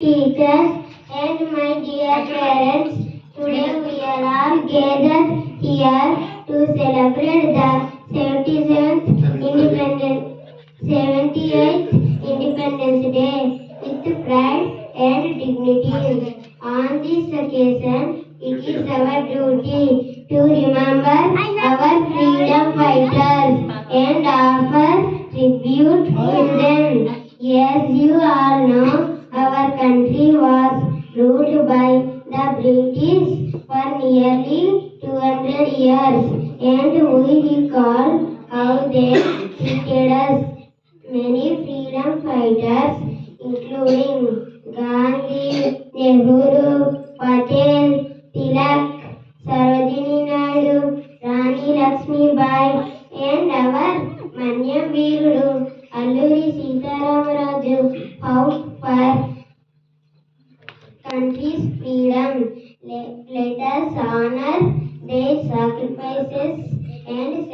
teachers, and my dear parents. Today we are all gathered here to celebrate the 78th Independence Day with pride and dignity. On this occasion, it is our duty to remember our freedom fighters and offer tribute to them. As you all know, our country was ruled by the British for nearly 200 years, and we recall how they treated us. Many freedom fighters, including Gandhi, Nehru, Patel, Tilak, Sarojini Naidu, Rani Lakshmibai, and our Manyam Veerudu, Alluri Sitaramraju, fought for country's freedom. Let us honor their sacrifices and